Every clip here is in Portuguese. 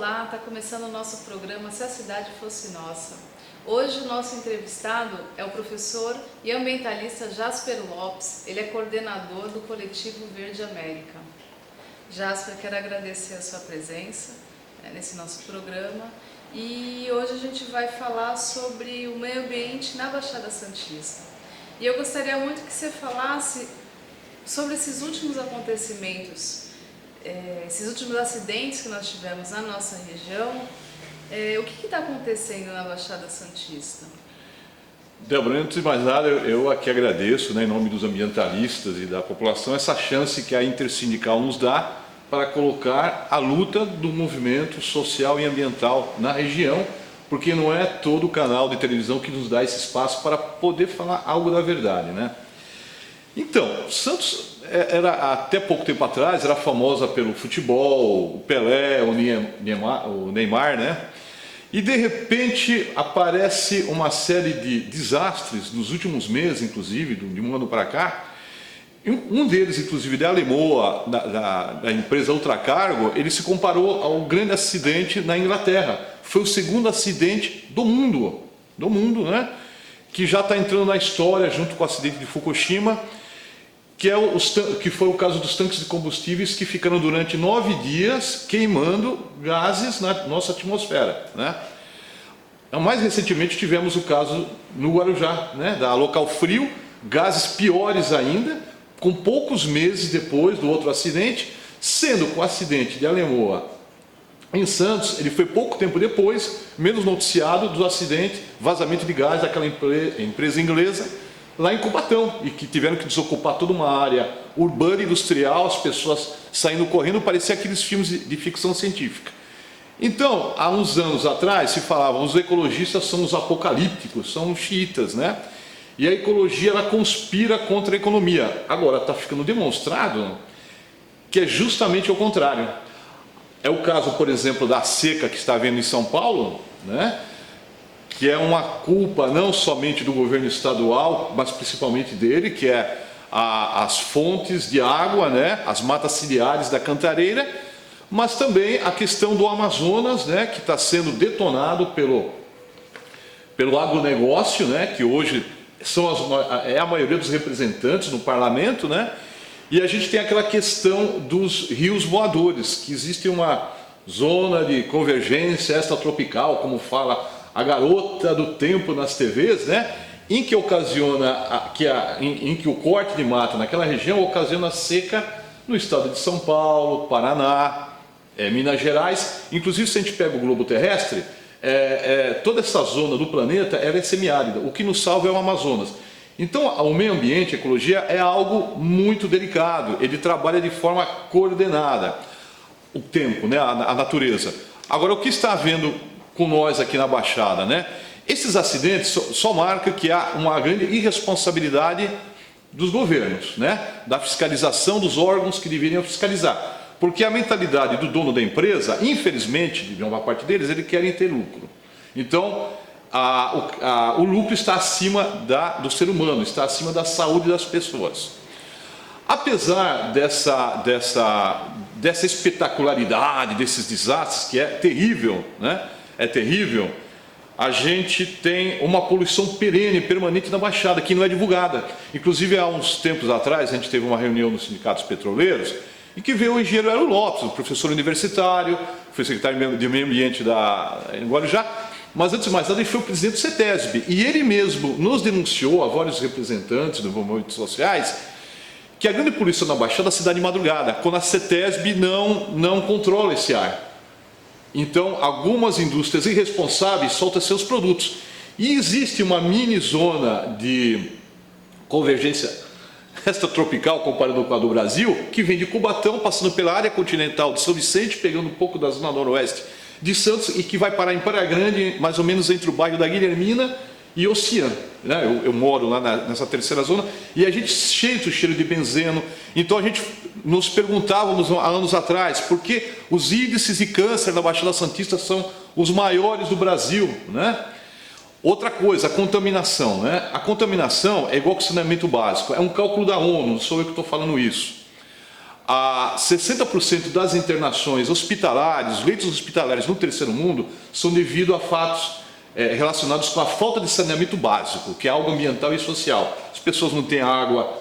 Olá, está começando o nosso programa Se a Cidade Fosse Nossa. Hoje o nosso entrevistado é o professor e ambientalista Jasper Lopes. Ele é coordenador do Coletivo Verde América. Jasper, quero agradecer a sua presença nesse nosso programa e hoje a gente vai falar sobre o meio ambiente na Baixada Santista. E eu gostaria muito que você falasse sobre esses últimos acontecimentos, esses últimos acidentes que nós tivemos na nossa região. O que está acontecendo na Baixada Santista? Débora, antes de mais nada, eu aqui agradeço, em nome dos ambientalistas e da população, essa chance que a Intersindical nos dá para colocar a luta do movimento social e ambiental na região, porque não é todo o canal de televisão que nos dá esse espaço para poder falar algo da verdade, Então, Santos era, até pouco tempo atrás, era famosa pelo futebol, o Pelé, o Neymar, E de repente aparece uma série de desastres nos últimos meses, inclusive, de um ano para cá. Um deles, inclusive, da Alemoa, da empresa Ultracargo, ele se comparou ao grande acidente na Inglaterra. Foi o segundo acidente do mundo, que já está entrando na história junto com o acidente de Fukushima, que foi o caso dos tanques de combustíveis que ficaram durante 9 dias queimando gases na nossa atmosfera, Mais recentemente tivemos o caso no Guarujá, da Local Frio, gases piores ainda, com poucos meses depois do outro acidente, sendo que o acidente de Alemoa em Santos, ele foi pouco tempo depois, menos noticiado, do acidente, vazamento de gás daquela empresa inglesa, lá em Cubatão, e que tiveram que desocupar toda uma área urbana e industrial, as pessoas saindo correndo, parecia aqueles filmes de ficção científica. Então, há uns anos atrás, se falava, os ecologistas são os apocalípticos, são os xiitas, E a ecologia, ela conspira contra a economia. Agora, está ficando demonstrado que é justamente o contrário. É o caso, por exemplo, da seca que está havendo em São Paulo, que é uma culpa não somente do governo estadual, mas principalmente dele, que é as fontes de água, as matas ciliares da Cantareira, mas também a questão do Amazonas, que está sendo detonado pelo agronegócio, que hoje é a maioria dos representantes no parlamento, E a gente tem aquela questão dos rios voadores, que existe uma zona de convergência extratropical, como fala a garota do tempo nas TVs, em que ocasiona em que o corte de mata naquela região ocasiona seca no estado de São Paulo, Paraná, Minas Gerais. Inclusive, se a gente pega o globo terrestre, toda essa zona do planeta ela é semiárida. O que nos salva é o Amazonas. Então, o meio ambiente, a ecologia, é algo muito delicado. Ele trabalha de forma coordenada. O tempo, a natureza. Agora, o que está havendo com nós aqui na Baixada, Esses acidentes só marcam que há uma grande irresponsabilidade dos governos, Da fiscalização dos órgãos que deveriam fiscalizar. Porque a mentalidade do dono da empresa, infelizmente, de uma parte deles, eles querem ter lucro. Então, o lucro está acima do ser humano, está acima da saúde das pessoas. Apesar dessa espetacularidade, desses desastres, que é terrível, É terrível, a gente tem uma poluição perene, permanente na Baixada, que não é divulgada. Inclusive, há uns tempos atrás, a gente teve uma reunião nos sindicatos petroleiros, e que veio o engenheiro Hélio Lopes, o professor universitário, foi secretário de Meio Ambiente em Guarujá, mas antes de mais nada ele foi o presidente do CETESB, e ele mesmo nos denunciou a vários representantes dos movimentos sociais que a grande poluição na Baixada se dá de madrugada, quando a CETESB não controla esse ar. Então, algumas indústrias irresponsáveis soltam seus produtos. E existe uma mini zona de convergência extratropical, comparado com a do Brasil, que vem de Cubatão, passando pela área continental de São Vicente, pegando um pouco da zona noroeste de Santos, e que vai parar em Praia Grande, mais ou menos entre o bairro da Guilhermina e Oceano. Eu moro lá nessa terceira zona, e a gente sente o cheiro de benzeno. Então a gente nos perguntávamos há anos atrás por que os índices de câncer na Baixada Santista são os maiores do Brasil, Outra coisa, a contaminação, A contaminação é igual ao saneamento básico, é um cálculo da ONU, não sou eu que estou falando isso. 60% das internações hospitalares, leitos hospitalares no terceiro mundo, são devido a fatos relacionados com a falta de saneamento básico, que é algo ambiental e social. As pessoas não têm a água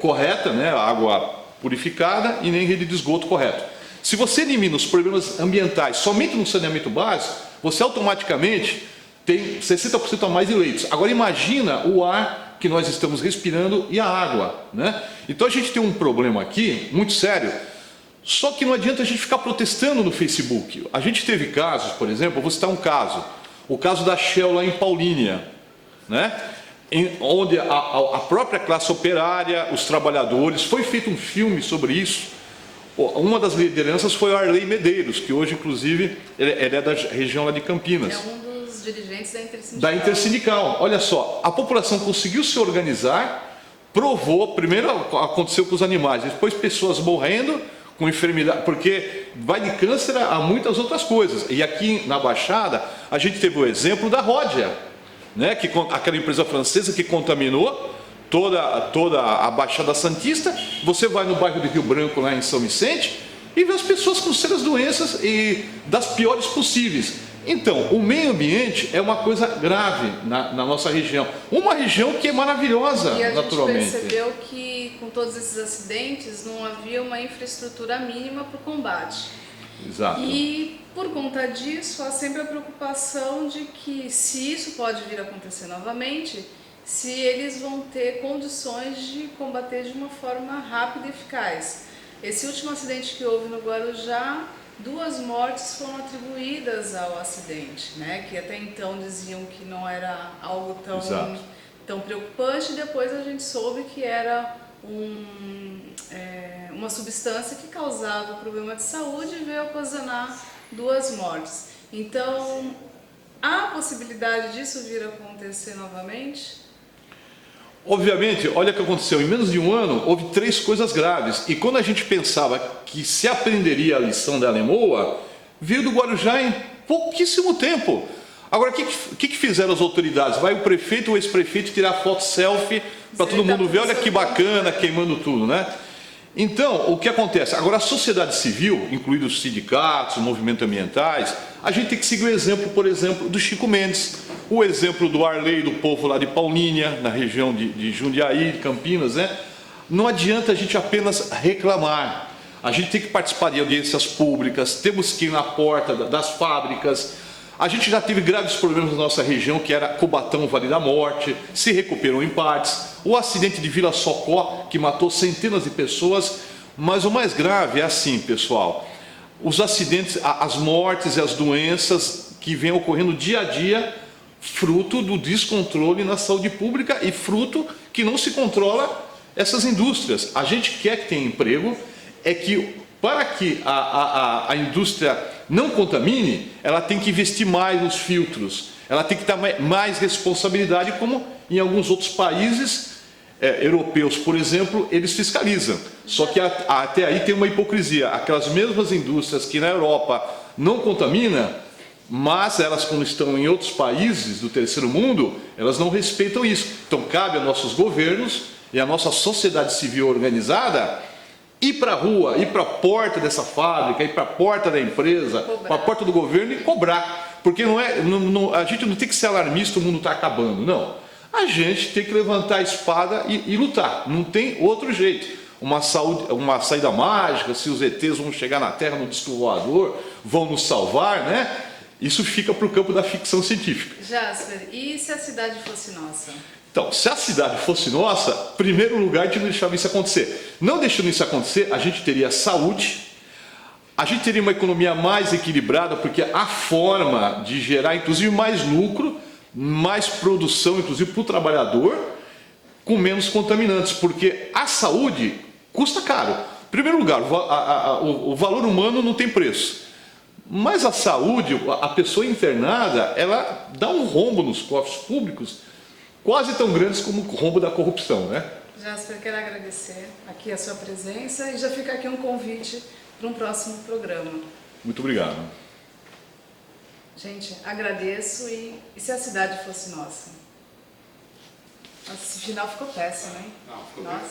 correta, né, a água purificada e nem rede de esgoto correto. Se você elimina os problemas ambientais somente no saneamento básico, você automaticamente tem 60% a mais de leitos. Agora imagina o ar que nós estamos respirando e a água, né? Então a gente tem um problema aqui, muito sério, só que não adianta a gente ficar protestando no Facebook. A gente teve casos, por exemplo, eu vou citar um caso, o caso da Shell lá em Paulínia, né? Onde a própria classe operária, os trabalhadores, foi feito um filme sobre isso. Uma das lideranças foi o Arley Medeiros, que hoje, inclusive, ele é da região lá de Campinas. É um dos dirigentes da Intersindical. Da Intersindical. Olha só, a população conseguiu se organizar, provou, primeiro aconteceu com os animais, depois pessoas morrendo com enfermidade, porque vai de câncer a muitas outras coisas. E aqui na Baixada, a gente teve o exemplo da Ródia, né? Aquela empresa francesa que contaminou toda a Baixada Santista. Você vai no bairro de Rio Branco, lá em São Vicente, e vê as pessoas com sérias doenças e das piores possíveis. Então, o meio ambiente é uma coisa grave na nossa região. Uma região que é maravilhosa, naturalmente. E a gente percebeu que com todos esses acidentes não havia uma infraestrutura mínima para o combate. Exato. E por conta disso, há sempre a preocupação de que se isso pode vir a acontecer novamente, se eles vão ter condições de combater de uma forma rápida e eficaz. Esse último acidente que houve no Guarujá, 2 mortes foram atribuídas ao acidente, né? Que até então diziam que não era algo tão preocupante, e depois a gente soube que era uma substância que causava problema de saúde e veio ocasionar 2 mortes. Então, há possibilidade disso vir a acontecer novamente? Obviamente, olha o que aconteceu, em menos de um ano houve 3 coisas graves, e quando a gente pensava que se aprenderia a lição da Alemoa, veio do Guarujá em pouquíssimo tempo. Agora, o que fizeram as autoridades? Vai o prefeito ou o ex-prefeito tirar foto selfie para todo mundo ver, olha que bacana, queimando tudo, né? Então, o que acontece? Agora, a sociedade civil, incluídos os sindicatos, movimentos ambientais, a gente tem que seguir o exemplo, por exemplo, do Chico Mendes, o exemplo do Arley, do povo lá de Paulínia, na região de Jundiaí, de Campinas, né? Não adianta a gente apenas reclamar, a gente tem que participar de audiências públicas, temos que ir na porta das fábricas. A gente já teve graves problemas na nossa região, que era Cubatão, Vale da Morte, se recuperou em partes. O acidente de Vila Socó, que matou centenas de pessoas. Mas o mais grave é assim, pessoal, os acidentes, as mortes e as doenças que vêm ocorrendo dia a dia, fruto do descontrole na saúde pública e fruto que não se controla essas indústrias. A gente quer que tenha emprego, é que para que a indústria não contamine, ela tem que investir mais nos filtros, ela tem que dar mais responsabilidade, como em alguns outros países europeus, por exemplo, eles fiscalizam. Só que até aí tem uma hipocrisia. Aquelas mesmas indústrias que na Europa não contaminam, mas elas, quando estão em outros países do terceiro mundo, elas não respeitam isso. Então cabe aos nossos governos e à nossa sociedade civil organizada ir para a rua, ir para a porta dessa fábrica, ir para a porta da empresa, para a porta do governo e cobrar. Porque a gente não tem que ser alarmista, o mundo está acabando, não. A gente tem que levantar a espada e lutar, não tem outro jeito. Uma saída mágica, se os ETs vão chegar na Terra no disco voador, vão nos salvar, né? Isso fica para o campo da ficção científica. Jasper, e se a cidade fosse nossa? Então, se a cidade fosse nossa, em primeiro lugar, a gente não deixava isso acontecer. Não deixando isso acontecer, a gente teria saúde, a gente teria uma economia mais equilibrada, porque a forma de gerar, inclusive, mais lucro, mais produção, inclusive, para o trabalhador, com menos contaminantes, porque a saúde custa caro. Em primeiro lugar, o valor humano não tem preço. Mas a saúde, a pessoa internada, ela dá um rombo nos cofres públicos, quase tão grandes como o rombo da corrupção, né? Jasper, quero agradecer aqui a sua presença e já fica aqui um convite para um próximo programa. Muito obrigado. Gente, agradeço e se a cidade fosse nossa? Esse final ficou péssimo, hein? Não, ficou nossa. bem.